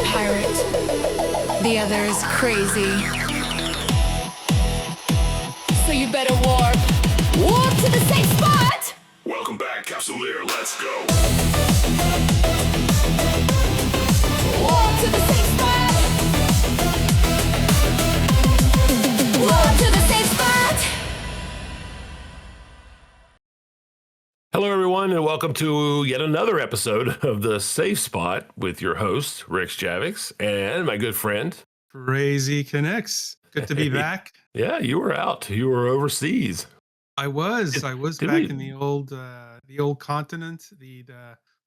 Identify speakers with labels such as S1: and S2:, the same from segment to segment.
S1: pirate. The other is crazy. So you better warp to the safe spot!
S2: Welcome back, Capsuleer, let's go!
S1: Warp to the safe spot! Warp to the safe spot!
S3: Hello, everyone, and welcome to yet another episode of The Safe Spot with your host, Rixx Javix, and my good friend,
S4: CrazyKinux. Good to be back.
S3: Yeah, you were out. You were overseas.
S4: I was back in the old continent, the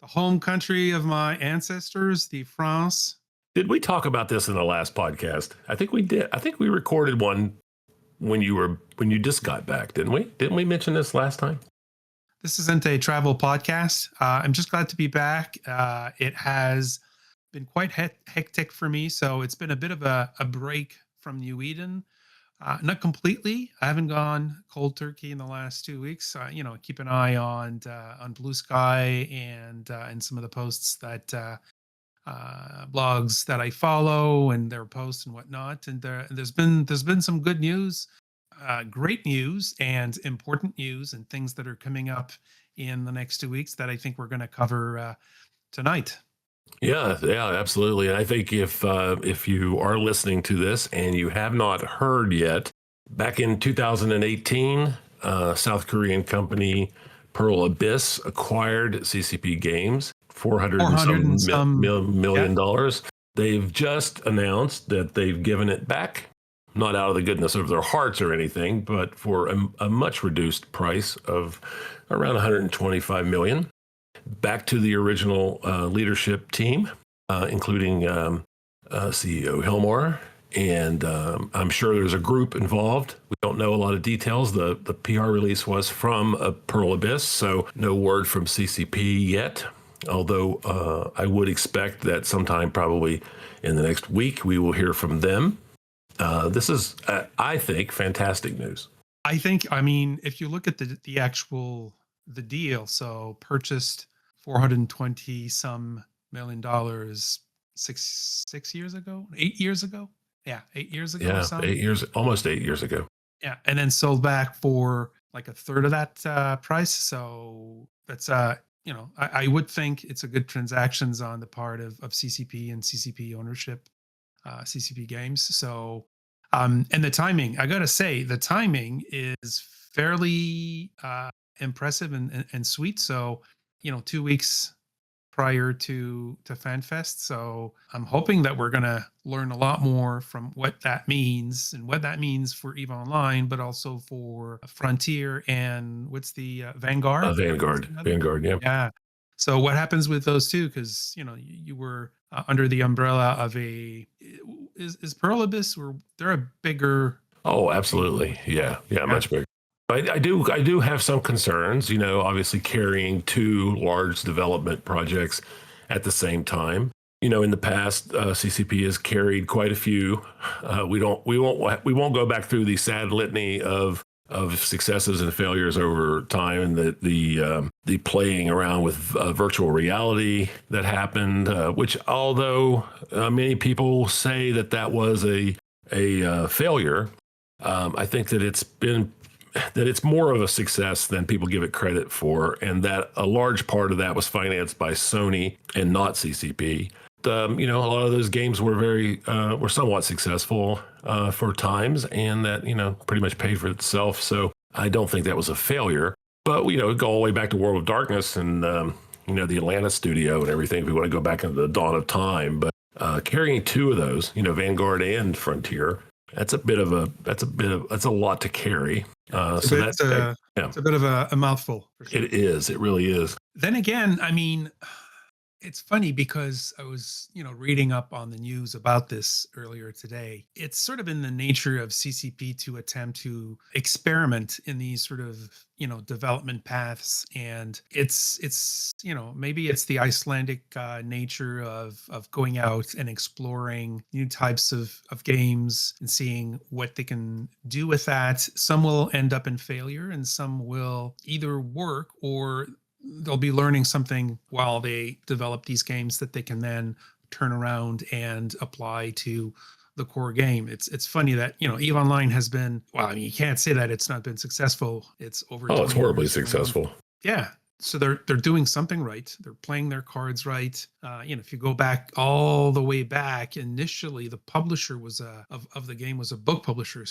S4: home country of my ancestors, the France.
S3: Did we talk about this in the last podcast? I think we did. I think we recorded one when you just got back, didn't we? Didn't we mention this last time?
S4: This isn't a travel podcast. I'm just glad to be back. It has been quite hectic for me, so it's been a bit of a break from New Eden. Not completely. I haven't gone cold turkey in the last 2 weeks. Keep an eye on Blue Sky and some of the posts that blogs that I follow and their posts and whatnot. And there's been some good news. Great news and important news and things that are coming up in the next 2 weeks that I think we're going to cover tonight.
S3: Yeah, absolutely. And I think if you are listening to this and you have not heard yet, back in 2018, South Korean company Pearl Abyss acquired CCP Games, $400 million. They've just announced that they've given it back. Not out of the goodness of their hearts or anything, but for a much reduced price of around $125 million, back to the original leadership team, including CEO Hillmore. And I'm sure there's a group involved. We don't know a lot of details. The PR release was from Pearl Abyss, so no word from CCP yet. Although I would expect that sometime probably in the next week, we will hear from them. This is, I think, fantastic news.
S4: I mean, if you look at the deal, so purchased $420 million 6 years ago, 8 years ago. Yeah, 8 years ago.
S3: Yeah, almost 8 years ago.
S4: Yeah, and then sold back for like a third of that price. So that's I would think it's a good transactions on the part of CCP and CCP ownership. CCP Games. So, and the timing, I gotta say, the timing is fairly impressive and sweet. So, 2 weeks prior to FanFest. So I'm hoping that we're gonna learn a lot more from what that means and what that means for EVE Online, but also for Frontier and what's the Vanguard?
S3: Vanguard, yeah.
S4: Yeah. So what happens with those two? Because you were under the umbrella of is Pearl Abyss? They're a bigger.
S3: Oh, absolutely, yeah, much bigger. But I do have some concerns. Obviously carrying two large development projects at the same time. In the past, CCP has carried quite a few. We won't go back through the sad litany of successes and failures over time, and the playing around with virtual reality that happened, which although many people say that was a failure, I think that it's more of a success than people give it credit for, and that a large part of that was financed by Sony and not CCP. A lot of those games were somewhat successful for times, and that pretty much paid for itself. So I don't think that was a failure. But go all the way back to World of Darkness and the Atlanta studio and everything. If we want to go back into the dawn of time, but carrying two of those, Vanguard and Frontier, that's a lot to carry.
S4: It's a bit of a mouthful. For sure.
S3: It is. It really is.
S4: Then again, I mean, it's funny because I was, reading up on the news about this earlier today. It's sort of in the nature of CCP to attempt to experiment in these sort of, development paths. And it's maybe it's the Icelandic nature of going out and exploring new types of games and seeing what they can do with that. Some will end up in failure and some will either work or they'll be learning something while they develop these games that they can then turn around and apply to the core game. It's funny that, EVE Online has been, well, I mean, you can't say that it's not been successful. It's over
S3: Oh, it's
S4: 20
S3: horribly
S4: years going on.
S3: successful.
S4: Yeah. So they're doing something right. They're playing their cards right. If you go back all the way back, initially the publisher was of the game was a book publisher,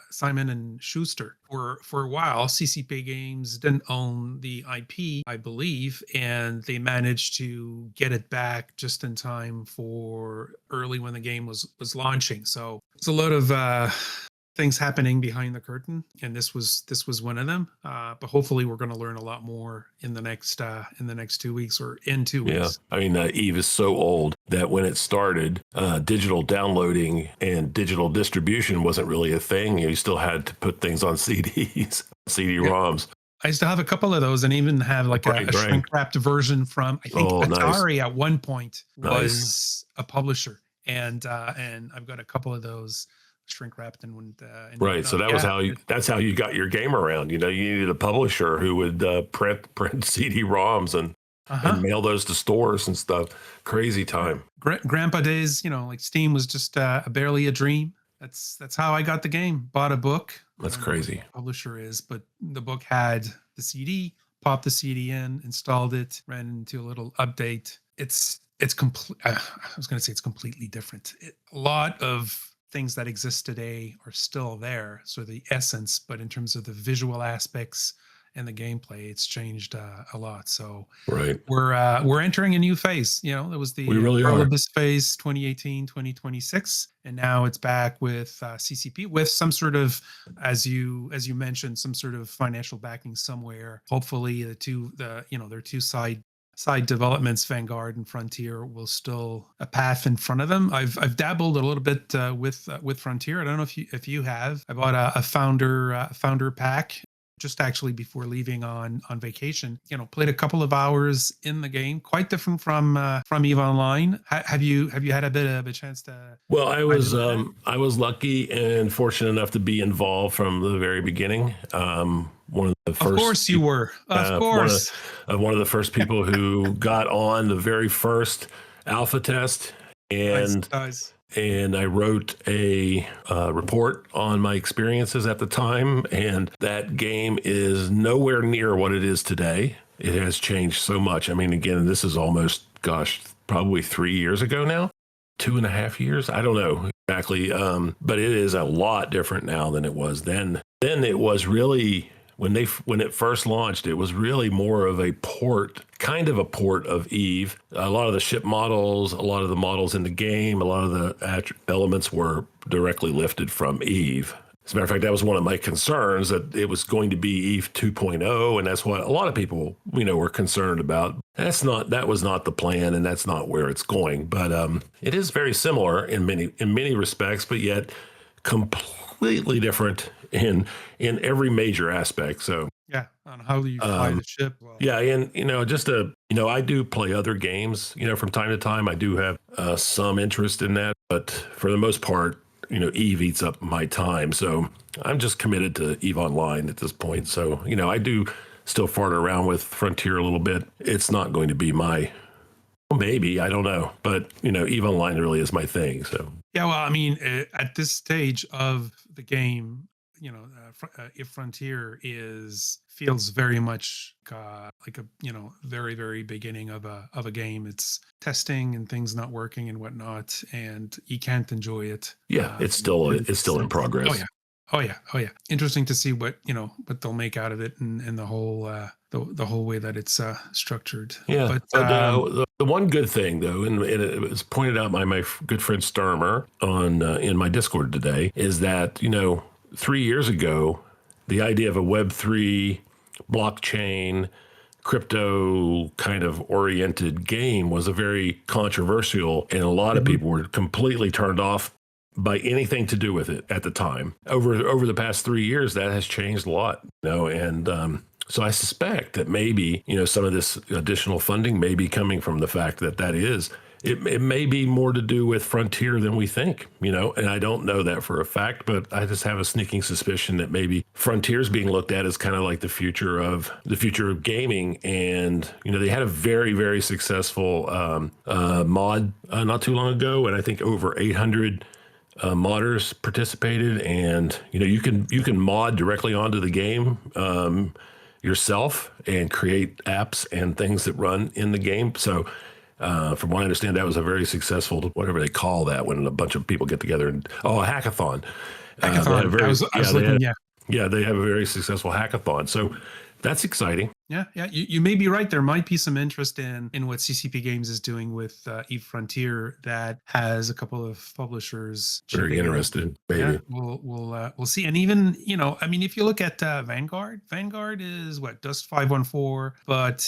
S4: Simon and Schuster. For a while, CCP Games didn't own the IP, I believe, and they managed to get it back just in time for early when the game was launching. So it's a lot of things happening behind the curtain, and this was one of them. But hopefully, we're going to learn a lot more in the next 2 weeks or in 2 weeks.
S3: Yeah, I mean, Eve is so old that when it started, digital downloading and digital distribution wasn't really a thing. You still had to put things on CDs, CD-ROMs.
S4: I still have a couple of those, and even have like a shrink-wrapped version from, I think, Atari at one point was a publisher, and I've got a couple of those shrink wrapped and
S3: right. So that's how you got your game around. You needed a publisher who would print CD-ROMs and mail those to stores and stuff. Crazy time.
S4: Grandpa days, like Steam was just barely a dream. That's how I got the game. Bought a book.
S3: That's crazy.
S4: What the publisher is, but the book had the CD. Popped the CD in, installed it, ran into a little update. It's complete. I was going to say it's completely different. A lot of things that exist today are still there, so the essence, but in terms of the visual aspects and the gameplay, it's changed a lot. So we're entering a new phase. There was the Pearl Abyss phase 2018, 2026, and now it's back with CCP with some sort of, as you mentioned, some sort of financial backing somewhere. Hopefully their two side developments, Vanguard and Frontier, will still a path in front of them. I've dabbled a little bit with Frontier. I don't know if you have. I bought a founder pack just actually before leaving on vacation. Played a couple of hours in the game. Quite different from EVE Online. Have you had a bit of a chance to?
S3: Well, I was lucky and fortunate enough to be involved from the very beginning. One of the first.
S4: Of course you were. Of course.
S3: One of the first people who got on the very first alpha test, and
S4: nice.
S3: And I wrote a report on my experiences at the time, and that game is nowhere near what it is today. It has changed so much. I mean, again, this is almost, probably 3 years ago now, 2.5 years. I don't know exactly, but it is a lot different now than it was then. Then it was really, when it first launched, it was really more of a port, kind of a port of Eve. A lot of the ship models, a lot of the models in the game, a lot of the elements were directly lifted from Eve. As a matter of fact, that was one of my concerns, that it was going to be Eve 2.0, and that's what a lot of people, were concerned about. That was not the plan, and that's not where it's going. But it is very similar in many respects, but yet completely different in every major aspect. So
S4: on how you fly the ship. Well.
S3: Yeah, and I do play other games. From time to time, I do have some interest in that, but for the most part, Eve eats up my time. So I'm just committed to Eve Online at this point. So I do still fart around with Frontier a little bit. It's not going to be maybe, I don't know, but Eve Online really is my thing. So
S4: yeah, well, I mean, at this stage of the game, if Frontier feels very much like a very, very beginning of a game. It's testing and things not working and whatnot, and you can't enjoy it.
S3: Yeah, it's still in progress.
S4: Oh yeah. Interesting to see what they'll make out of it, and the whole way that it's structured.
S3: Yeah, but the one good thing though, and it was pointed out by my good friend Sturmer on in my Discord today, is that 3 years ago, the idea of a Web3 blockchain crypto kind of oriented game was a very controversial, and a lot of people were completely turned off by anything to do with it at the time. Over the past 3 years, that has changed a lot, and so I suspect that maybe some of this additional funding may be coming from the fact that is it may be more to do with Frontier than we think, and I don't know that for a fact, but I just have a sneaking suspicion that maybe Frontier's being looked at as kind of like the future of gaming. And, they had a very, very successful mod not too long ago, and I think over 800 modders participated, and you can mod directly onto the game yourself and create apps and things that run in the game. So from what I understand, that was a very successful, whatever they call that, when a bunch of people get together and a hackathon.
S4: Hackathon. I was looking.
S3: Yeah, they have a very successful hackathon. So that's exciting.
S4: Yeah. You may be right. There might be some interest in what CCP Games is doing with Eve Frontier that has a couple of publishers
S3: very interested. Maybe.
S4: Yeah, we'll see. And even if you look at Vanguard is what, Dust 514, but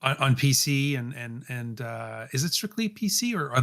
S4: on PC and is it strictly PC or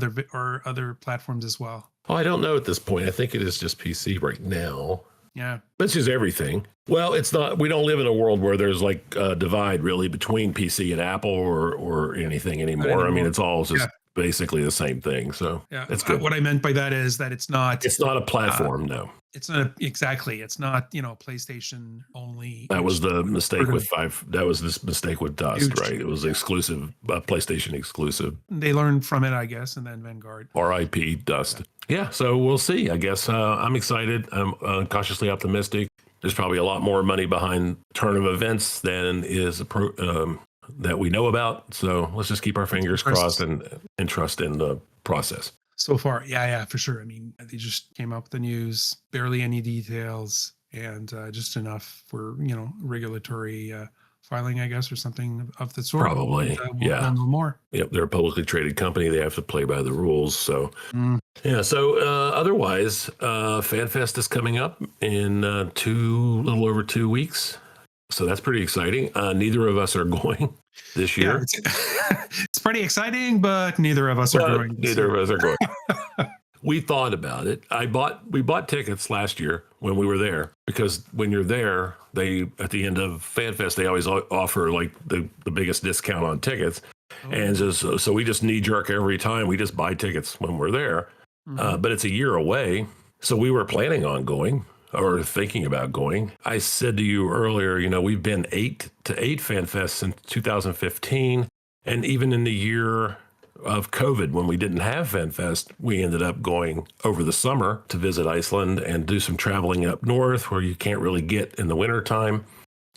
S4: other platforms as well?
S3: Oh, I don't know at this point. I think it is just PC right now.
S4: Yeah.
S3: That's just everything. Well, it's not, we don't live in a world where there's like a divide really between PC and Apple or anything anymore. I mean, it's all just basically the same thing. So it's good.
S4: What I meant by that is that it's not
S3: a platform. No,
S4: it's not exactly. It's not, PlayStation only.
S3: That was the mistake with that was this mistake with Dust, right? It was exclusive, PlayStation exclusive.
S4: They learned from it, I guess. And then Vanguard.
S3: RIP Dust. Yeah, so we'll see. I guess I'm excited. I'm cautiously optimistic. There's probably a lot more money behind turn of events than is that we know about. So let's just keep our fingers crossed and trust in the process.
S4: So far, yeah, for sure. I mean, they just came up with the news, barely any details, and just enough for regulatory filing, I guess, or something of the sort.
S3: Probably,
S4: we'll know more.
S3: Yep, they're a publicly traded company. They have to play by the rules. So, So otherwise, FanFest is coming up in little over 2 weeks. So that's pretty exciting. Neither of us are going this year.
S4: Yeah, it's pretty exciting, but neither of us are going.
S3: Neither of us are going. We thought about it. We bought tickets last year when we were there, because when you're there, they at the end of FanFest they always offer like the biggest discount on tickets, and so we just knee jerk every time. We just buy tickets when we're there, but it's a year away, so we were planning on going or thinking about going. I said to you earlier, we've been 8 to 8 FanFests since 2015, and even in the year of COVID, when we didn't have FanFest, we ended up going over the summer to visit Iceland and do some traveling up north where you can't really get in the wintertime,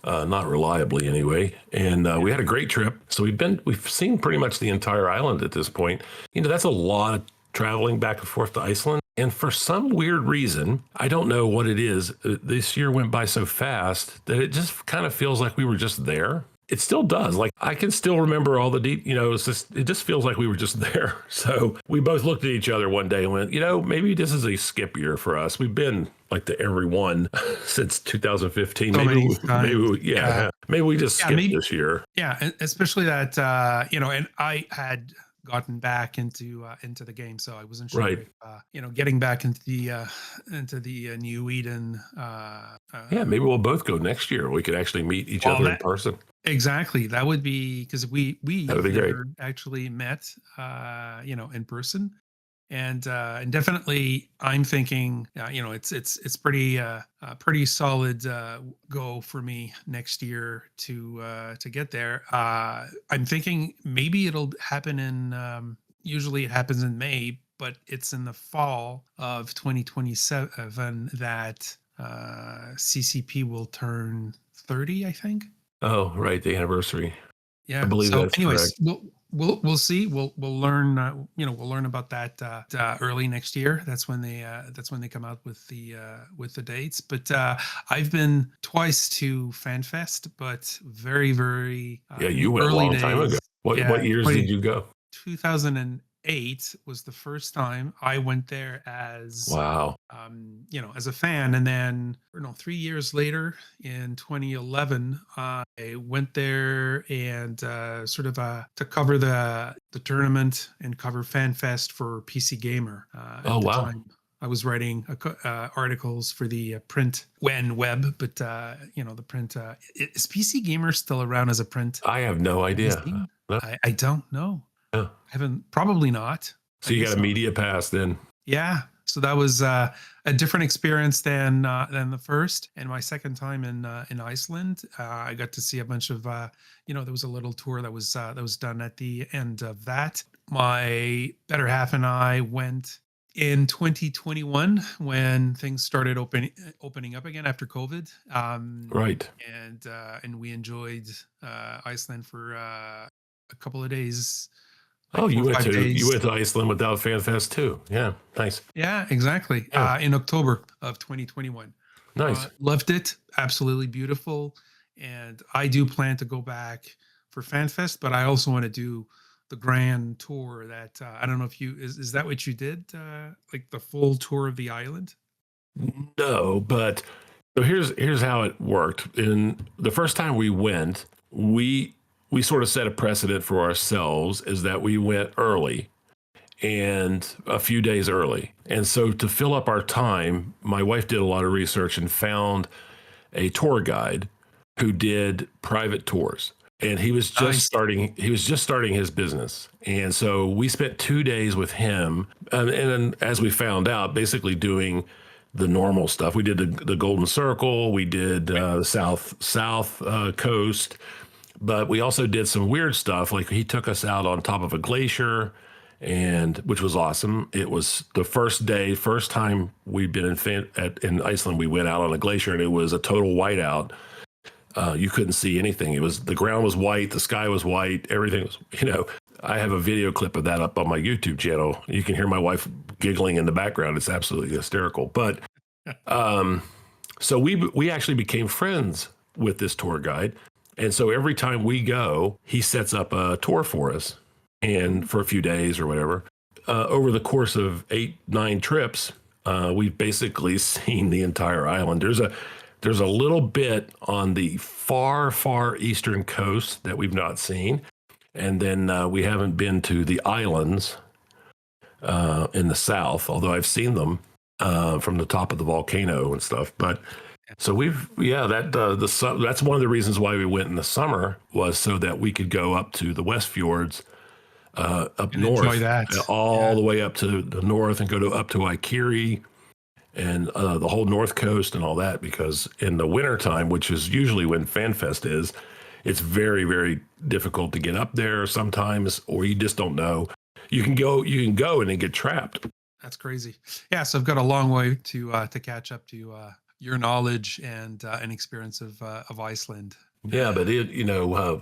S3: not reliably anyway. And we had a great trip. So we've seen pretty much the entire island at this point. That's a lot of traveling back and forth to Iceland. And for some weird reason, I don't know what it is, this year went by so fast that it just kind of feels like we were just there. It still does. Like, I can still remember all the it just feels like we were just there. So we both looked at each other one day and went, maybe this is a skip year for us. We've been like to every one since 2015. Maybe we just skipped this year.
S4: Yeah, especially that, and I had gotten back into the game, so I wasn't sure if, getting back into the New Eden.
S3: Maybe we'll both go next year. We could actually meet each other in person.
S4: Exactly. That would be, because we
S3: never
S4: actually met, in person, and definitely I'm thinking, it's pretty solid go for me next year to get there. I'm thinking maybe it'll happen in, usually it happens in May, but it's in the fall of 2027 that CCP will turn 30, I think.
S3: Oh, right, the anniversary.
S4: Yeah,
S3: I believe that's
S4: anyways,
S3: correct.
S4: We'll see. We'll learn. We'll learn about that early next year. That's when they come out with the dates. But I've been twice to FanFest, but very, very
S3: you went a long time ago. What years did you go?
S4: 2008 was the first time I went there as as a fan, and then 3 years later in 2011 I went there and to cover the tournament and cover FanFest for PC Gamer. At the time. I was writing articles for the print web, but the print. Is PC Gamer still around as a print?
S3: I have no idea.
S4: I don't know.
S3: Yeah.
S4: I haven't, probably not.
S3: So
S4: I
S3: you
S4: guess
S3: got a
S4: not.
S3: media pass then.
S4: Yeah. So that was a different experience than the first. And my second time in Iceland, I got to see a bunch of there was a little tour that was done at the end of that. My better half and I went in 2021 when things started opening up again after COVID.
S3: Right.
S4: And we enjoyed Iceland for a couple of days,
S3: Oh,
S4: like four or five
S3: you
S4: days.
S3: went to Iceland without FanFest too. Yeah. Nice.
S4: Yeah, exactly.
S3: Yeah.
S4: In October of 2021.
S3: Nice.
S4: Loved it. Absolutely beautiful. And I do plan to go back for FanFest, but I also want to do the grand tour that I don't know if is that what you did? Like the full tour of the island?
S3: No, but so here's how it worked. In the first time we went, we sort of set a precedent for ourselves is that we went early and a few days early. And so to fill up our time, my wife did a lot of research and found a tour guide who did private tours. And
S4: Nice.
S3: he was just starting his business. And so we spent 2 days with him. And then as we found out, basically doing the normal stuff. We did the Golden Circle. We did the South coast, but we also did some weird stuff. Like he took us out on top of a glacier, and which was awesome. It was the first time we'd been in Iceland. We went out on a glacier, and it was a total whiteout. You couldn't see anything. The ground was white, the sky was white, everything was. I have a video clip of that up on my YouTube channel. You can hear my wife giggling in the background. It's absolutely hysterical. But so we actually became friends with this tour guide. And so every time we go, he sets up a tour for us and for a few days or whatever. Over the course of 8-9 trips, we've basically seen the entire island. There's a little bit on the far eastern coast that we've not seen. And then we haven't been to the islands in the south, although I've seen them from the top of the volcano and stuff. But so that's one of the reasons why we went in the summer was so that we could go up to the West Fjords up
S4: And
S3: north,
S4: enjoy that.
S3: all the way up to the north and go up to Ikiri and the whole north coast and all that, because in the wintertime, which is usually when FanFest is, it's very, very difficult to get up there sometimes, or you just don't know. You can go and then get trapped.
S4: That's crazy. Yeah, so I've got a long way to catch up to your knowledge and experience of Iceland.
S3: Yeah, but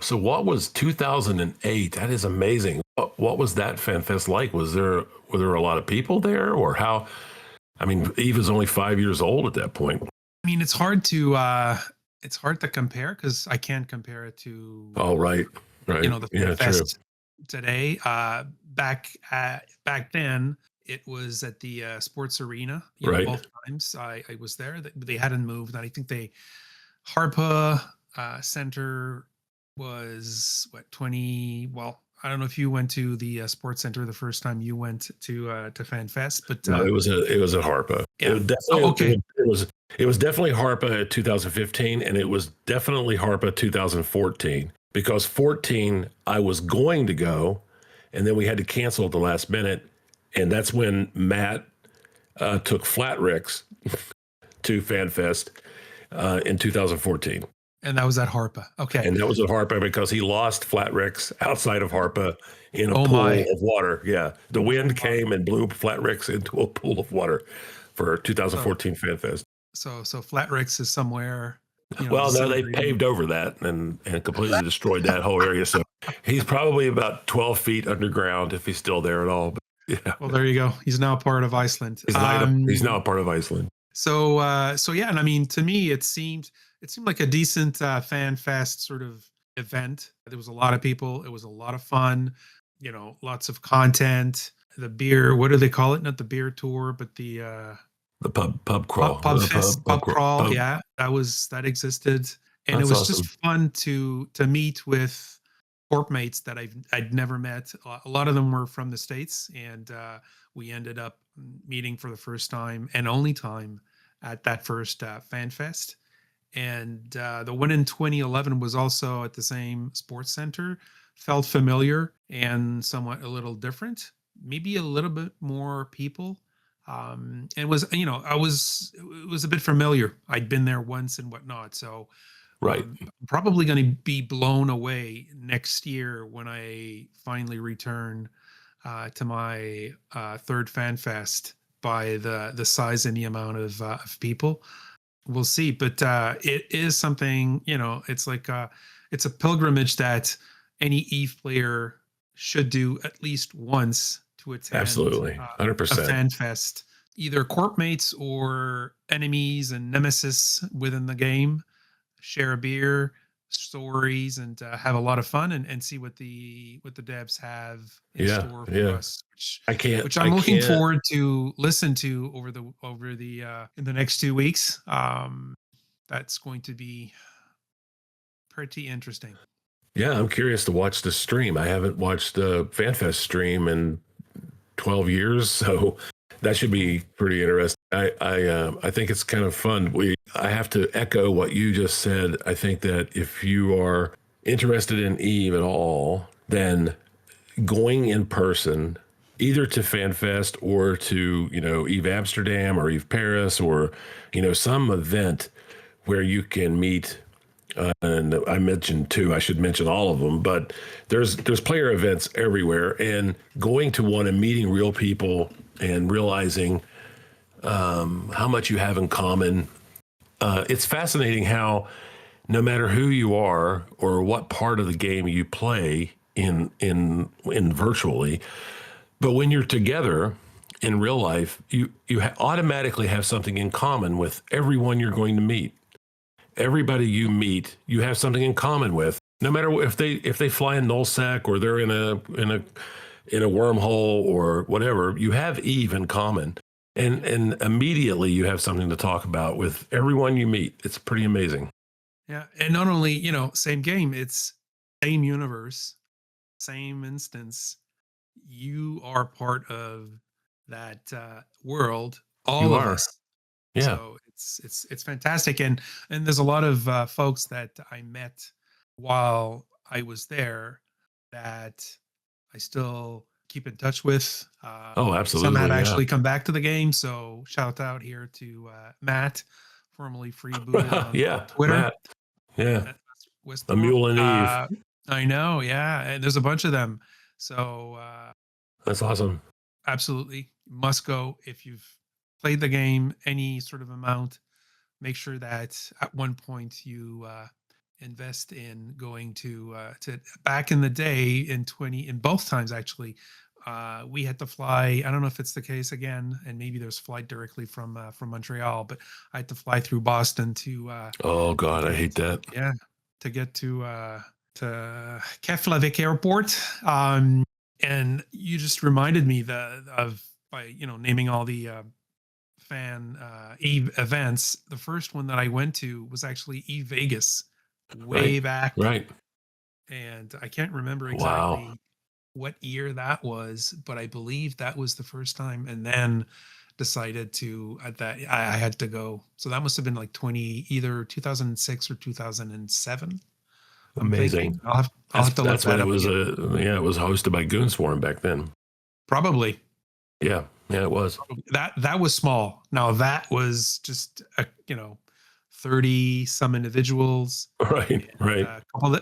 S3: so what was 2008? That is amazing. What was that FanFest like? Were there a lot of people there, or how? I mean, Eve is only 5 years old at that point.
S4: I mean, it's hard to compare because I can't compare it to
S3: Oh, right.
S4: the
S3: Yeah,
S4: FanFest today. Back then, it was at the sports arena.
S3: Right.
S4: Both times I was there. They hadn't moved, and I think Harpa Center was what 20. Well, I don't know if you went to the sports center the first time you went to FanFest, but
S3: No, it was at Harpa.
S4: Yeah.
S3: It was definitely,
S4: okay.
S3: It was definitely Harpa 2015, and it was definitely Harpa 2014, because 14 I was going to go, and then we had to cancel at the last minute, and that's when Matt took Flat Rixx to FanFest in 2014.
S4: And that was at Harpa. Okay.
S3: And that was at Harpa because he lost Flat Rixx outside of Harpa in a pool of water. Yeah. The wind came and blew Flat Rixx into a pool of water for 2014 FanFest.
S4: So Flat Rixx is somewhere.
S3: Well, no, they paved over that and completely destroyed that whole area. So he's probably about 12 feet underground if he's still there at all. But yeah.
S4: Well, there you go. He's now part of Iceland.
S3: He's now a part of Iceland.
S4: So yeah, and I mean, to me, it seemed like a decent FanFest sort of event. There was a lot of people. It was a lot of fun. Lots of content. The beer, what do they call it? Not the beer tour, but the
S3: pub crawl.
S4: Pub crawl. Yeah, that existed, and it was
S3: awesome.
S4: just fun to meet with corp mates that I'd never met. A lot of them were from the States, and we ended up meeting for the first time and only time at that first FanFest. And the one in 2011 was also at the same sports center. felt familiar and somewhat a little different. Maybe a little bit more people. And was, it was a bit familiar. I'd been there once and whatnot. So
S3: Right.
S4: I'm probably going to be blown away next year when I finally return to my third fan fest by the size and the amount of people. We'll see, but it is something, it's like it's a pilgrimage that any Eve player should do at least once to attend
S3: Absolutely.
S4: a
S3: 100%.
S4: fan fest, either corp mates or enemies and nemesis within the game. Share a beer, stories, and have a lot of fun, and see what the devs have in
S3: Yeah.
S4: store for
S3: Yeah.
S4: us, which
S3: I
S4: I'm looking
S3: can't.
S4: forward to listen to over the in the next 2 weeks. That's going to be pretty interesting.
S3: Yeah, I'm curious to watch the stream. I haven't watched a FanFest stream in 12 years, so that should be pretty interesting. I think it's kind of fun. I have to echo what you just said. I think that if you are interested in Eve at all, then going in person, either to FanFest or to, Eve Amsterdam or Eve Paris, or, some event where you can meet. And I mentioned two. I should mention all of them, but there's player events everywhere, and going to one and meeting real people and realizing how much you have in common. It's fascinating how no matter who you are or what part of the game you play in virtually, but when you're together in real life, you automatically have something in common with everyone you're going to meet. Everybody you meet, you have something in common with. No matter if they fly in nullsec or they're in a wormhole or whatever, you have Eve in common, and immediately you have something to talk about with everyone you meet. It's pretty amazing.
S4: Yeah, and not only same game, it's same universe, same instance. You are part of that world, all
S3: You
S4: of
S3: are,
S4: us.
S3: yeah.
S4: So it's fantastic, and there's a lot of folks that I met while I was there that I still keep in touch with.
S3: Oh,
S4: Some have
S3: absolutely, yeah.
S4: actually come back to the game, so shout out here to Matt, formerly Freebooter on
S3: Yeah,
S4: Twitter.
S3: Matt. Yeah,
S4: West
S3: a mule and Eve.
S4: I know, yeah, and there's a bunch of them. So
S3: That's awesome.
S4: absolutely must go if you've played the game any sort of amount. Make sure that at one point you invest in going to back in the day in both times actually. We had to fly. I don't know if it's the case again, and maybe there's flight directly from Montreal, but I had to fly through Boston to
S3: Oh God, I
S4: get,
S3: hate that.
S4: yeah, to get to Keflavik Airport. And you just reminded me of by naming all the fan Eve events. The first one that I went to was actually Eve Vegas way
S3: Right,
S4: back,
S3: right.
S4: and I can't remember
S3: Wow.
S4: exactly what year that was, but I believe that was the first time. And then decided to at that I had to go. So that must have been like either 2006 or 2007. I'm
S3: Amazing.
S4: thinking I'll have to look
S3: That's when
S4: that
S3: it
S4: up
S3: was
S4: again.
S3: it was hosted by Goonswarm back then.
S4: Probably
S3: Yeah, yeah, it was.
S4: that was small. Now that was just 30 some individuals,
S3: Right,
S4: and
S3: right.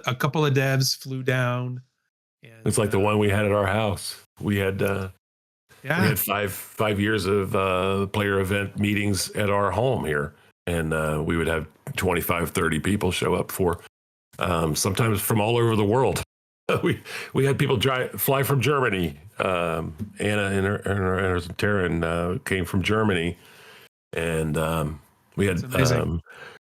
S4: a couple of devs flew down,
S3: It's
S4: and
S3: like the one we had at our house. We had
S4: yeah,
S3: five years of player event meetings at our home here, and we would have 25, 30 people show up for sometimes from all over the world. We had people fly from Germany. Anna and her Taryn came from Germany, and we
S4: it's
S3: had
S4: amazing.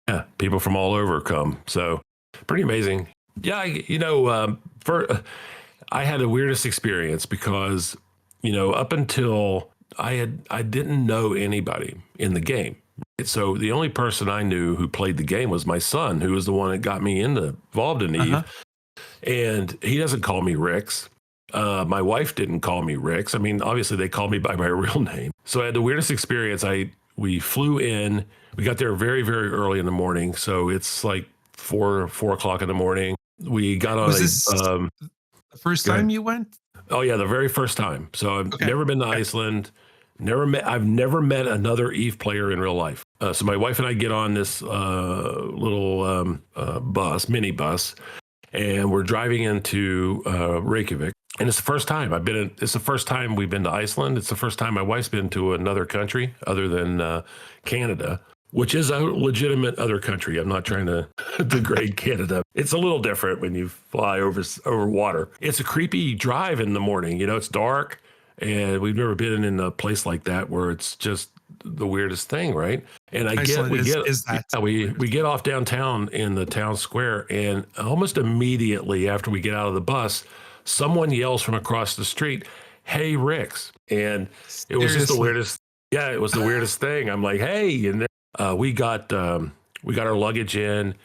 S3: yeah, people from all over come. So pretty amazing. Yeah, I had the weirdest experience because up until I didn't know anybody in the game. So the only person I knew who played the game was my son, who was the one that got me involved in Eve.
S4: Uh-huh.
S3: And he doesn't call me Rixx. My wife didn't call me Rixx. I mean, obviously they called me by my real name. So I had the weirdest experience. We flew in. We got there very, very early in the morning. So it's like 4 o'clock in the morning. We got on
S4: Was this The first
S3: Go ahead.
S4: time you went?
S3: Oh yeah, the very first time. So I've
S4: Okay.
S3: never been to Iceland. I've never met another Eve player in real life. So my wife and I get on this little mini bus, and we're driving into Reykjavik. And it's the first time it's the first time we've been to Iceland. It's the first time my wife's been to another country other than Canada, which is a legitimate other country. I'm not trying to degrade Canada. It's a little different when you fly over water. It's a creepy drive in the morning. It's dark, and we've never been in a place like that where it's just the weirdest thing, right? And we get off downtown in the town square, and almost immediately after we get out of the bus, someone yells from across the street, "Hey, Rixx!" And it was just the weirdest. Yeah, it was the weirdest thing. I'm like, "Hey!" And then, we got our luggage in,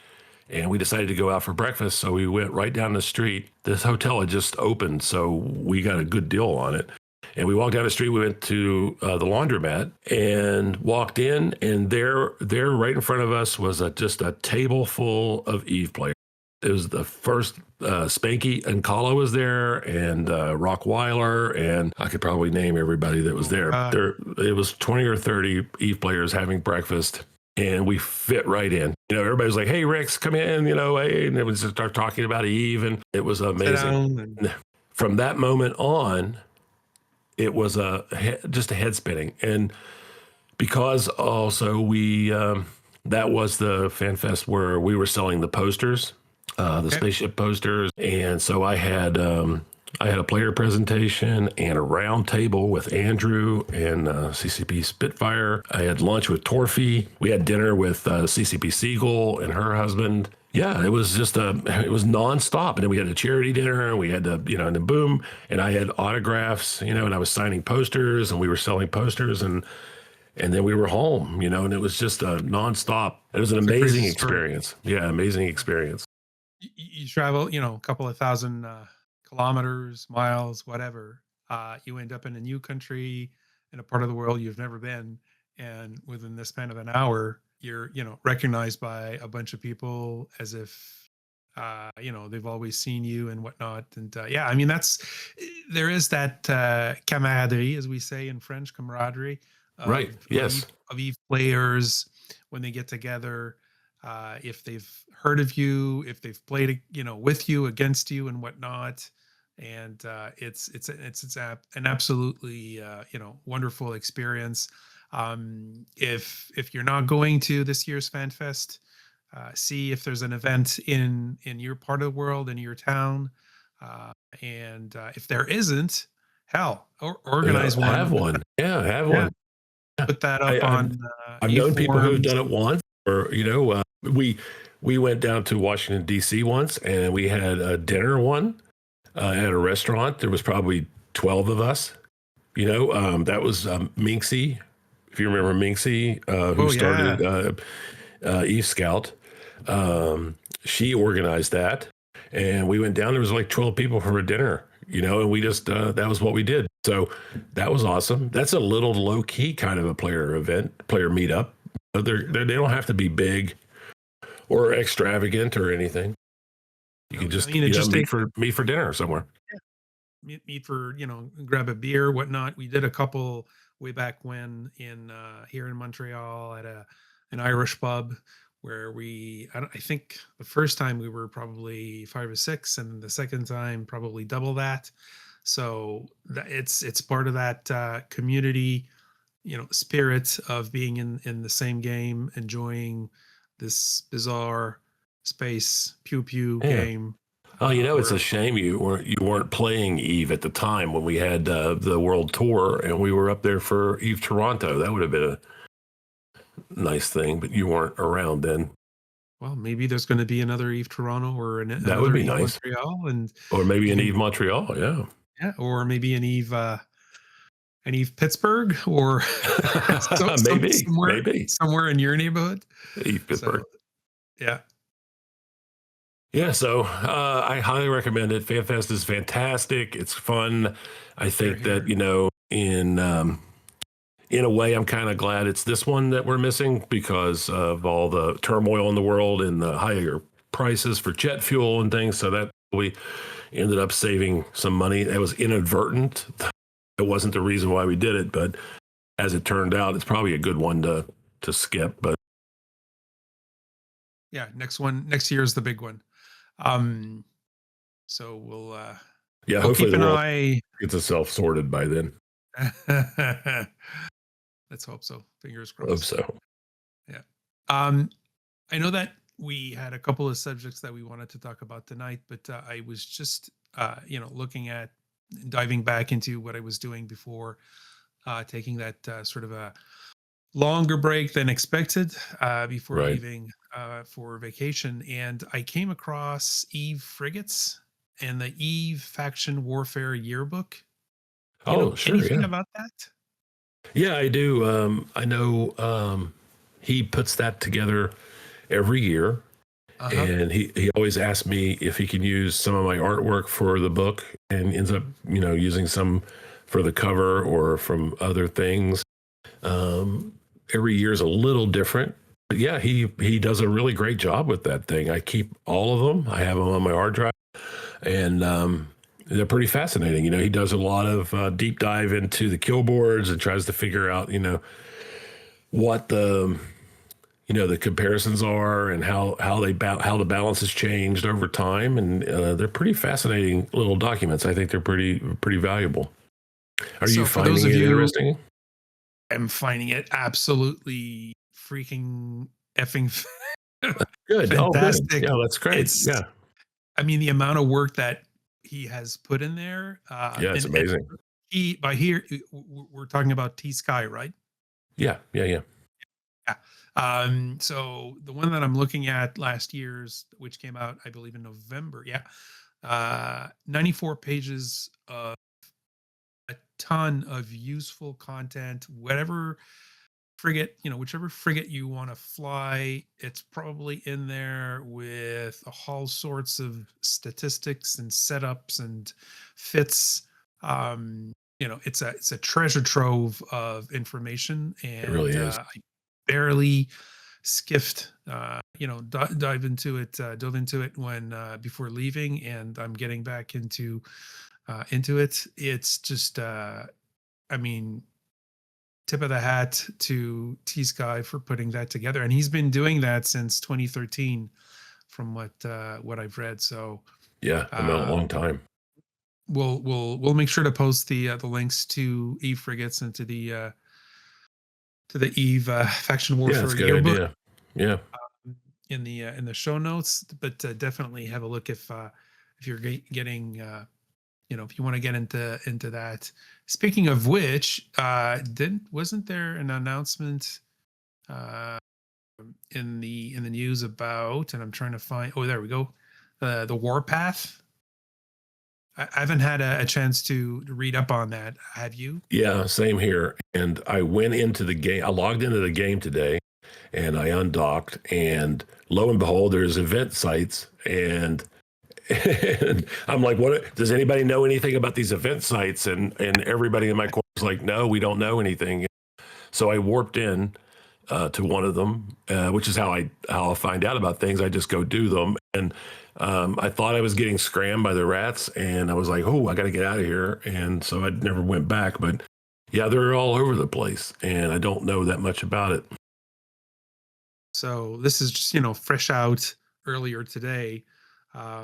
S3: and we decided to go out for breakfast. So we went right down the street. This hotel had just opened, so we got a good deal on it. And we walked down the street. We went to the laundromat and walked in, and there right in front of us was just a table full of Eve players. It was the first Spanky and Kala was there, and Rockweiler, and I could probably name everybody that was there. It was 20 or 30 Eve players having breakfast, and we fit right in. Everybody was like, "Hey, Rixx, come in," hey, and then we just start talking about Eve, and it was amazing. From that moment on, it was just a head spinning. And because also that was the fan fest where we were selling the posters, the spaceship posters. And so I had a player presentation and a round table with Andrew and CCP Spitfire. I had lunch with Torfy. We had dinner with CCP Siegel and her husband. Yeah, it was just it was nonstop. And then we had a charity dinner, and we had and then boom. And I had autographs, and I was signing posters, and we were selling posters, and then we were home, and it was just a nonstop. It was an amazing experience. Yeah, amazing experience.
S4: You travel, a couple of thousand kilometers, miles, whatever. You end up in a new country, in a part of the world you've never been, and within the span of an hour, you're recognized by a bunch of people as if they've always seen you and whatnot. And there is that camaraderie, as we say in French, camaraderie,
S3: right? Yes,
S4: of Eve players when they get together. If they've heard of you, if they've played with you, against you, and whatnot. And it's an absolutely wonderful experience. If you're not going to this year's FanFest, see if there's an event in your part of the world, in your town, and if there isn't, hell, organize one.
S3: Have one. Yeah, have one.
S4: Put that up on.
S3: I've known people who've done it once, or we went down to Washington D.C. once, and we had a dinner at a restaurant. There was probably 12 of us. That was Minxie. If you remember Minxie, who started Eve Scout, she organized that, and we went down. There was like 12 people for a dinner, and we just that was what we did. So that was awesome. That's a little low key kind of a player meetup. They don't have to be big or extravagant or anything. You can just meet for dinner somewhere.
S4: Yeah. Meet for grab a beer, whatnot. We did a couple way back when here in Montreal at an Irish pub where I think the first time we were probably 5 or 6, and the second time probably double that. So it's part of that community, spirit of being in the same game, enjoying this bizarre space pew game.
S3: Oh, it's a shame you weren't playing Eve at the time when we had the world tour, and we were up there for Eve Toronto. That would have been a nice thing, but you weren't around then.
S4: Well, maybe there's going to be another Eve Toronto or
S3: that would be
S4: Eve
S3: nice.
S4: Montreal,
S3: or maybe an Eve Montreal, yeah.
S4: Yeah, or maybe an Eve Pittsburgh, or
S3: maybe
S4: somewhere in your neighborhood.
S3: Eve Pittsburgh.
S4: So,
S3: yeah. So I highly recommend it. FanFest is fantastic. It's fun. I think that in a way, I'm kind of glad it's this one that we're missing because of all the turmoil in the world and the higher prices for jet fuel and things. So that we ended up saving some money. That was inadvertent. It wasn't the reason why we did it, but as it turned out, it's probably a good one to skip. But
S4: Yeah, next year is the big one. So we'll
S3: hopefully
S4: keep
S3: the
S4: an
S3: world
S4: eye.
S3: gets itself sorted by then.
S4: Let's hope so. Fingers
S3: Hope
S4: crossed.
S3: so.
S4: Yeah. I know that we had a couple of subjects that we wanted to talk about tonight, but I was just looking at diving back into what I was doing before taking that sort of a longer break than expected before
S3: Right.
S4: leaving for vacation, and I came across Eve frigates and the Eve Faction Warfare Yearbook. You
S3: Oh,
S4: know
S3: sure.
S4: anything
S3: Yeah.
S4: about that?
S3: Yeah, I do. I know he puts that together every year.
S4: Uh-huh.
S3: And he always asks me if he can use some of my artwork for the book, and ends up, using some for the cover or from other things. Every year is a little different. But yeah, he does a really great job with that thing. I keep all of them. I have them on my hard drive, and they're pretty fascinating. He does a lot of deep dive into the kill boards and tries to figure out, what the comparisons are and how how the balance has changed over time, and they're pretty fascinating little documents. I think they're pretty valuable. Are you
S4: So for those
S3: finding
S4: of
S3: it
S4: you,
S3: interesting?
S4: I'm finding it absolutely freaking effing
S3: Good. Oh, good.
S4: fantastic.
S3: Yeah, that's great.
S4: It's,
S3: Yeah,
S4: I mean, the amount of work that he has put in there,
S3: yeah, it's
S4: and
S3: amazing.
S4: he by here we're talking about T Sky, right?
S3: Yeah, yeah, yeah.
S4: Yeah. So the one that I'm looking at last year's, which came out, I believe, in November. Yeah. 94 pages of a ton of useful content, whatever frigate, whichever frigate you want to fly, it's probably in there with all sorts of statistics and setups and fits. It's a treasure trove of information,
S3: It really
S4: and
S3: is.
S4: I barely skiffed, dove into it when before leaving, and I'm getting back into it. It's just, I mean, tip of the hat to T Sky for putting that together, and he's been doing that since 2013, from what I've read. So
S3: Yeah, a
S4: uh,
S3: long time.
S4: we'll make sure to post the links to Eve frigates and to the Eve Faction
S3: Yeah, that's
S4: Warfare
S3: a good
S4: Yearbook
S3: idea. Yeah,
S4: in the show notes. But definitely have a look if you're getting if you want to get into that. Speaking of which, didn't wasn't there an announcement uh, in the news about? And I'm trying to find. Oh, there we go. The Warpath. I haven't had a chance to read up on that. Have you?
S3: yeah, same here. And I went into the game. I logged into the game today, and I undocked, and lo and behold, there's event sites, and I'm like, what? Does anybody know anything about these event sites? And everybody in my course is like, no, we don't know anything. So I warped in to one of them, which is how I find out about things. I just go do them, and I thought I was getting scrammed by the rats, and I was like, oh, I got to get out of here. And so I never went back. But yeah, they're all over the place, and I don't know that much about it.
S4: So this is just fresh out earlier today. Uh,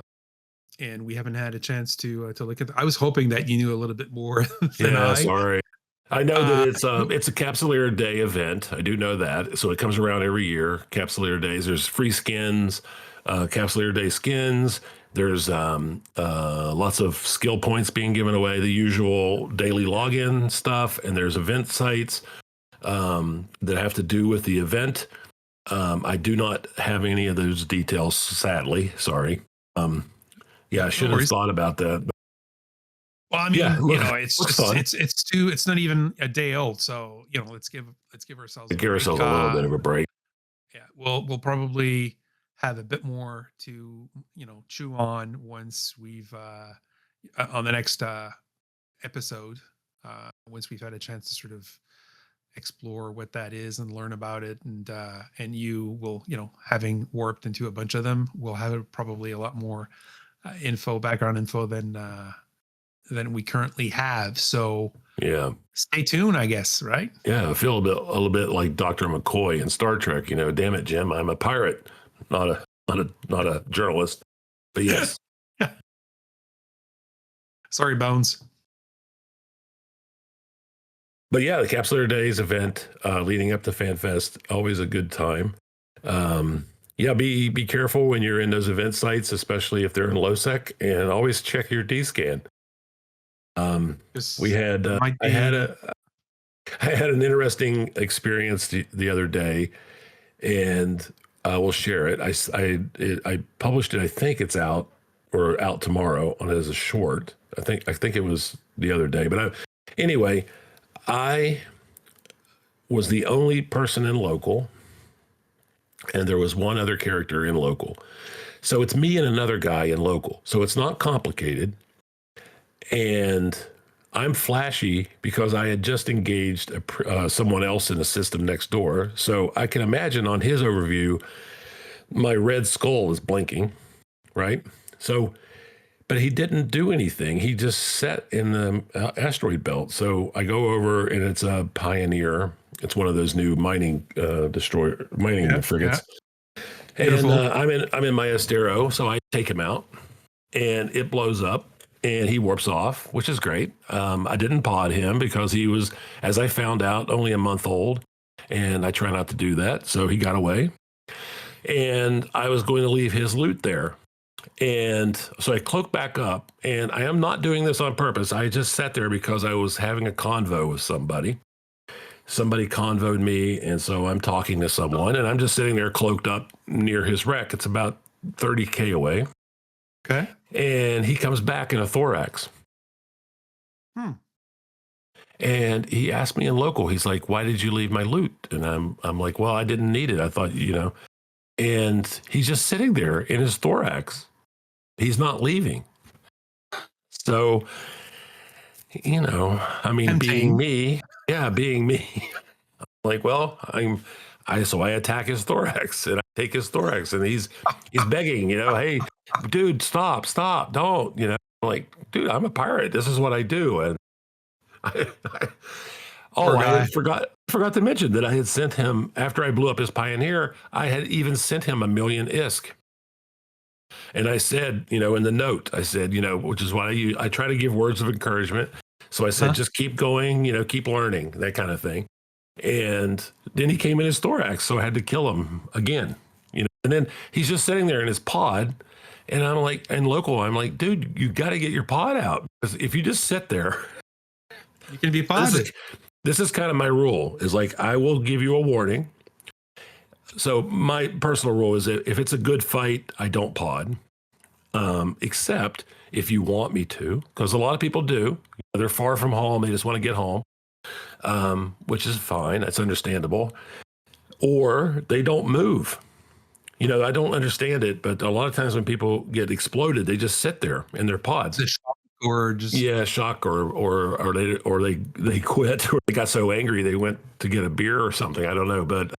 S4: and we haven't had a chance to look at. I was hoping that you knew a little bit more than
S3: Yeah,
S4: I.
S3: sorry. I know that
S4: Uh,
S3: it's a Capsuleer Day event. I do know that. So it comes around every year. Capsuleer Days. There's free skins, Capsuleer Day skins. There's lots of skill points being given away. The usual daily login stuff, and there's event sites that have to do with the event. I do not have any of those details, sadly. Sorry. Yeah, I
S4: no
S3: should have
S4: worries.
S3: thought about that.
S4: Well, I
S3: Yeah,
S4: mean, it's
S3: looks
S4: just
S3: fun.
S4: it's not even a day old, so let's give ourselves a
S3: Give
S4: break.
S3: ourselves a little bit of a break.
S4: Yeah, we'll probably have a bit more to chew on once we've on the next episode, once we've had a chance to sort of explore what that is and learn about it, and you will having warped into a bunch of them, we'll have probably a lot more background info than we currently have. So
S3: Yeah.
S4: stay tuned, I guess, right?
S3: Yeah. I feel a little bit like Dr. McCoy in Star Trek. You know, damn it, Jim, I'm a pirate, not a journalist. But yes.
S4: Sorry, Bones.
S3: But yeah, the Capsulator Days event leading up to FanFest, always a good time. Yeah, be careful when you're in those event sites, especially if they're in low sec, and always check your D scan. We had I had an interesting experience the other day, and I will share it. I published it. I think it's out tomorrow on as a short. I think it was the other day, but anyway, I was the only person in local, and there was one other character in local. So it's me and another guy in local. So it's not complicated. And I'm flashy because I had just engaged someone else in the system next door. So I can imagine on his overview, my red skull is blinking, right? So, but he didn't do anything. He just sat in the asteroid belt. So I go over, and it's a Pioneer. It's one of those new mining frigates. Yeah. And I'm in my Astero, so I take him out, and it blows up, and he warps off, which is great. I didn't pod him because he was, as I found out, only a month old, and I try not to do that. So he got away, and I was going to leave his loot there. And so I cloak back up, and I am not doing this on purpose. I just sat there because I was having a convo with somebody. Somebody convoed me, and so I'm talking to someone, and I'm just sitting there cloaked up near his wreck. It's about 30K away.
S4: Okay.
S3: And he comes back in a thorax. And he asked me in local, he's like, "Why did you leave my loot?" And I'm like, "Well, I didn't need it. I thought, you know." And he's just sitting there in his thorax. He's not leaving. So, you know, I mean, being me, like, well, so I attack his thorax, and I take his thorax, and he's begging, you know, "Hey, dude, stop, don't," you know, I'm like, "Dude, I'm a pirate. This is what I do." And I forgot to mention that I had sent him, after I blew up his Pioneer, I had even sent him 1,000,000 ISK. And I said, you know, in the note, I said, you know, which is why I try to give words of encouragement. So I said, just keep going, you know, keep learning, that kind of thing. And then he came in his thorax, so I had to kill him again, you know. And then he's just sitting there in his pod, and I'm like, in local, I'm like, "Dude, you got to get your pod out, because if you just sit there,
S4: you can be podded."
S3: This is kind of my rule, is like, I will give you a warning. So my personal rule is that if it's a good fight, I don't pod, except if you want me to, because a lot of people do. They're far from home. They just want to get home, which is fine. That's understandable. Or they don't move. You know, I don't understand it, but a lot of times when people get exploded, they just sit there in their pods.
S4: Shock or just
S3: shock, or they quit, or they got so angry they went to get a beer or something. I don't know, but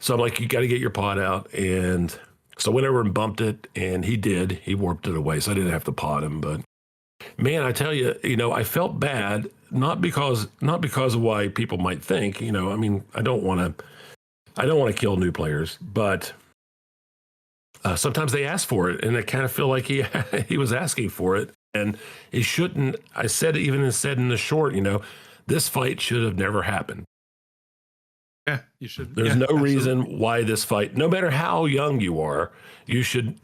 S3: so I'm like, you got to get your pod out. And so went over and bumped it, and he warped it away, so I didn't have to pod him. But man, I tell you, you know, I felt bad, not because of why people might think, you know, I mean, I don't want to kill new players, but sometimes they ask for it, and I kind of feel like he was asking for it, and he shouldn't. I said in the short, you know, this fight should have never happened.
S4: Yeah, you should.
S3: There's no reason why this fight, no matter how young you are, you should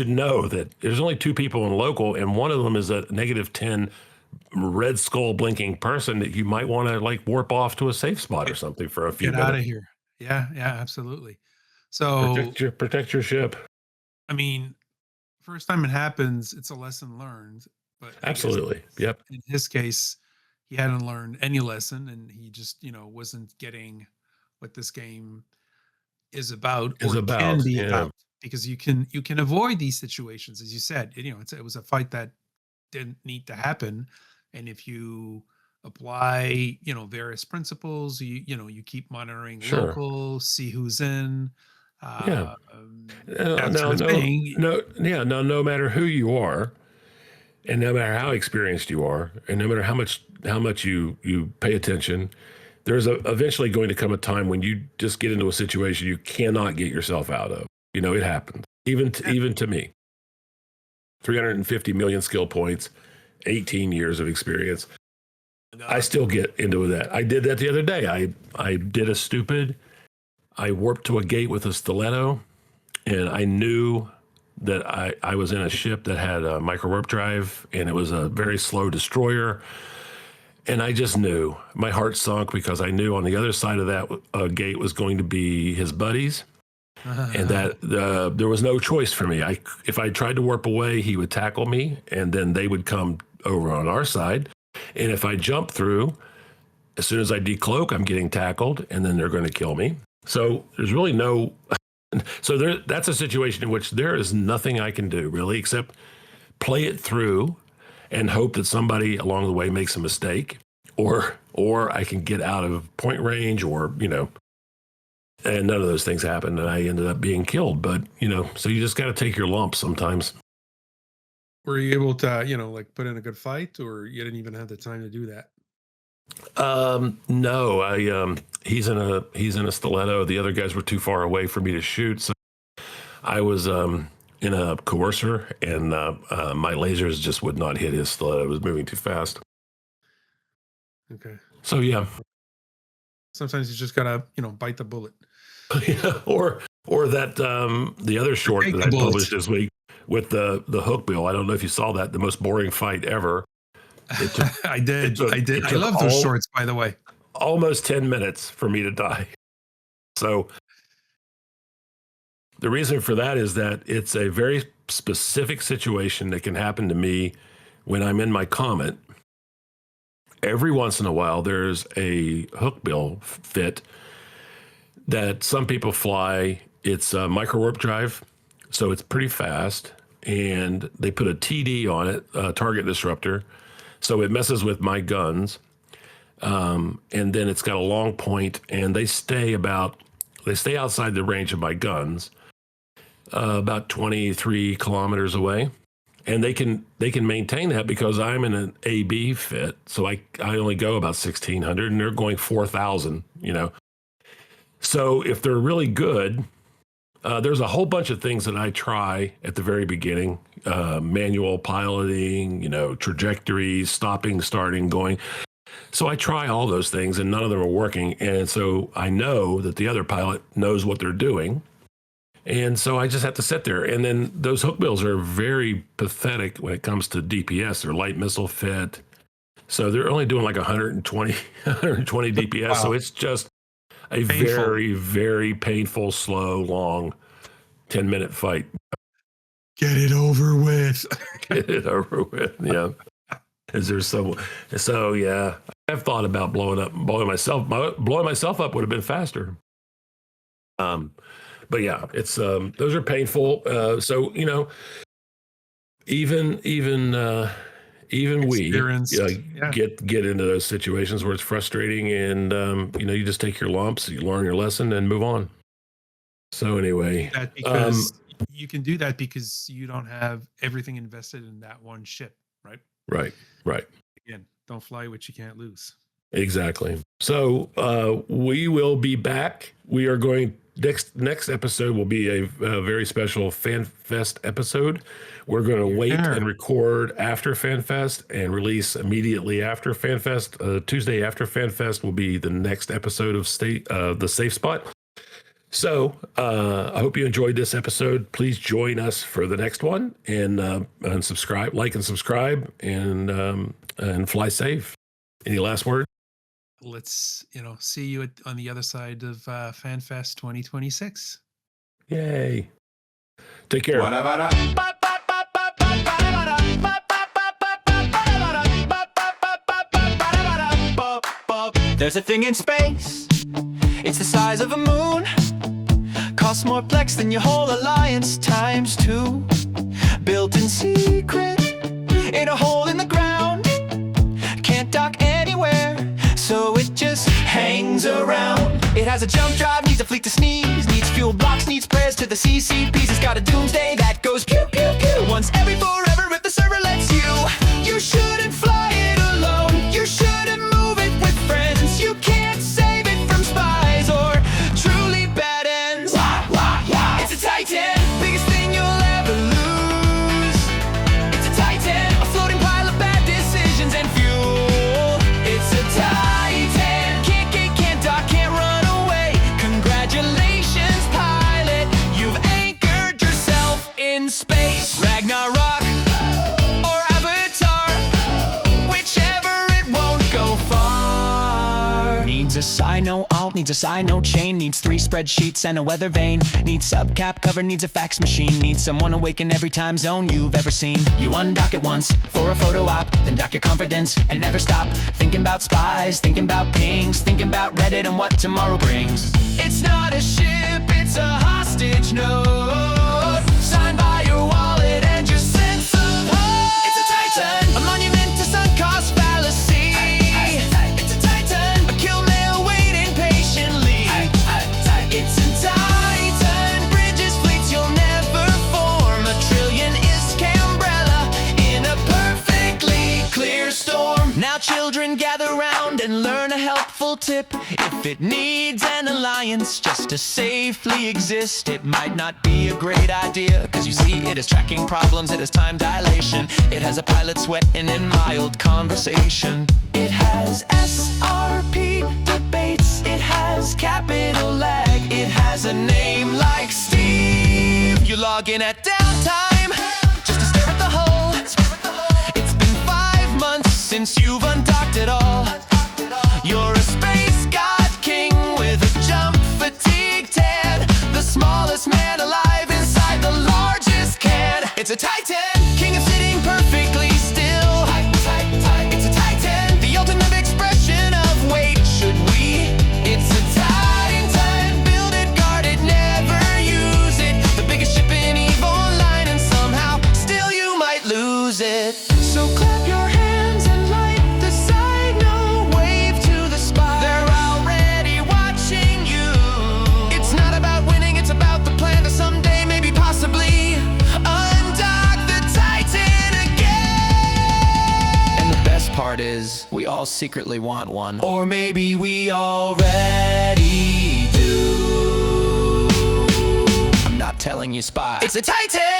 S3: know that there's only two people in local, and one of them is a -10 red skull blinking person that you might want to like warp off to a safe spot or something for a few minutes.
S4: Get out of here. Yeah, absolutely. So
S3: protect your ship.
S4: I mean, first time it happens, it's a lesson learned. But
S3: absolutely, yep.
S4: In his case, he hadn't learned any lesson, and he just, you know, wasn't getting what this game is about, can be about, because you can avoid these situations, as you said. You know, it was a fight that didn't need to happen, and if you apply, you know, various principles, you know, you keep monitoring local, see who's in,
S3: Yeah.
S4: That sort of thing.
S3: No matter who you are, and no matter how experienced you are, and no matter how much you pay attention, there's eventually going to come a time when you just get into a situation you cannot get yourself out of. You know, it happens. Even to me. 350 million skill points, 18 years of experience. I still get into that. I did that the other day. I warped to a gate with a stiletto, and I knew that I was in a ship that had a micro warp drive, and it was a very slow destroyer. And I just knew. My heart sunk because I knew on the other side of that gate was going to be his buddies. And that there was no choice for me. If I tried to warp away, he would tackle me, and then they would come over on our side. And if I jump through, as soon as I decloak, I'm getting tackled, and then they're going to kill me. So there's really no. So that's a situation in which there is nothing I can do really except play it through and hope that somebody along the way makes a mistake, or I can get out of point range, or And none of those things happened, and I ended up being killed. But, so you just got to take your lumps sometimes.
S4: Were you able to, like put in a good fight, or you didn't even have the time to do that?
S3: No, he's in a stiletto. The other guys were too far away for me to shoot. So I was in a coercer, and my lasers just would not hit his stiletto. It was moving too fast.
S4: Okay.
S3: So, yeah.
S4: Sometimes you just got to, bite the bullet.
S3: Yeah, or that the other short that I published this week with the hook bill. I don't know if you saw that. The most boring fight ever.
S4: I did. I love those shorts, by the way.
S3: Almost 10 minutes for me to die. So the reason for that is that it's a very specific situation that can happen to me when I'm in my comet. Every once in a while, there's a hook bill fit that some people fly. It's a micro warp drive, so it's pretty fast, and they put a TD on it, a target disruptor, so it messes with my guns, and then it's got a long point, and they stay outside the range of my guns, about 23 kilometers away. And they can maintain that because I'm in an AB fit, so I only go about 1,600, and they're going 4,000. So if they're really good, there's a whole bunch of things that I try at the very beginning: manual piloting, trajectories, stopping, starting, going. So I try all those things, and none of them are working. And so I know that the other pilot knows what they're doing. And so I just have to sit there. And then those hook bills are very pathetic when it comes to DPS. They're light missile fit. So they're only doing like 120 DPS. Wow. So it's just a very, very painful, slow, long 10-minute fight.
S4: Get it over with.
S3: Get it over with. Yeah. So yeah, I've thought about blowing myself up would have been faster. But yeah, it's those are painful. So even we get into those situations where it's frustrating, and you just take your lumps, you learn your lesson, and move on. So anyway,
S4: because you can do that because you don't have everything invested in that one ship, right?
S3: Right.
S4: Again, don't fly what you can't lose.
S3: Exactly. So we will be back. We are going. Next episode will be a very special FanFest episode. We're going to wait and record after FanFest and release immediately after FanFest. Tuesday after FanFest will be the next episode of the Safe Spot. So I hope you enjoyed this episode. Please join us for the next one, and subscribe, like and subscribe, and fly safe. Any last word?
S4: Let's see you on the other side of FanFest 2026.
S3: Yay! Take care.
S5: There's a thing in space. It's the size of a moon. Costs more plex than your whole alliance times 2. Built in secret in a hole in the ground. Can't dock anywhere, so it just hangs around. It has a jump drive, needs a fleet to sneeze, needs fuel blocks, needs the CCPs. It's got a doomsday that goes pew pew pew. Once every forever if the server lets you. You shouldn't fly it alone. You shouldn't move it with friends. You can't save it from spies or truly bad ends. It's a Titan, biggest thing you'll ever lose. It's a Titan, a floating pile of bad decisions and fuel. It's a Titan, can't dock, can't run away. Congratulations, pilot, you've anchored yourself in space. Ragnarok or Avatar, whichever, it won't go far. Needs a side note alt, needs a side note chain, needs 3 spreadsheets and a weather vane, needs subcap cover, needs a fax machine, needs someone awake in every time zone you've ever seen. You undock it once for a photo op, then dock your confidence and never stop thinking about spies, thinking about pings, thinking about Reddit and what tomorrow brings. It's not a ship, it's a hostage note, signed by your wallet and your sense of hope. It's a Titan, a monument to sunk cost fallacy. It's a Titan, a kill mail waiting patiently. It's a Titan, bridges, fleets you'll never form. A trillion is Cambrella in a perfectly clear storm. Now children gather round and learn a helpful tip. If it needs an alliance just to safely exist, it might not be a great idea, cause you see it is tracking problems, it has time dilation, it has a pilot sweating in mild conversation. It has SRP debates, it has capital lag, it has a name like Steve. You log in at downtime just to stare at the hull. It's been 5 months since you've undocked it all. You're a space god king with a jump fatigue tan, the smallest man alive inside the largest can. It's a Titan, king of sitting perfectly still. It's a Titan, the ultimate expression of weight. Should we? It's a Titan, build it, guard it, never use it. The biggest ship in EVE Online, and somehow still you might lose it. So clap your hands and light the side note, wave to the spy. They're already watching you. It's not about winning, it's about the plan to someday, maybe possibly, undock the Titan again. And the best part is, we all secretly want one. Or maybe we already do. I'm not telling you, spy. It's a Titan!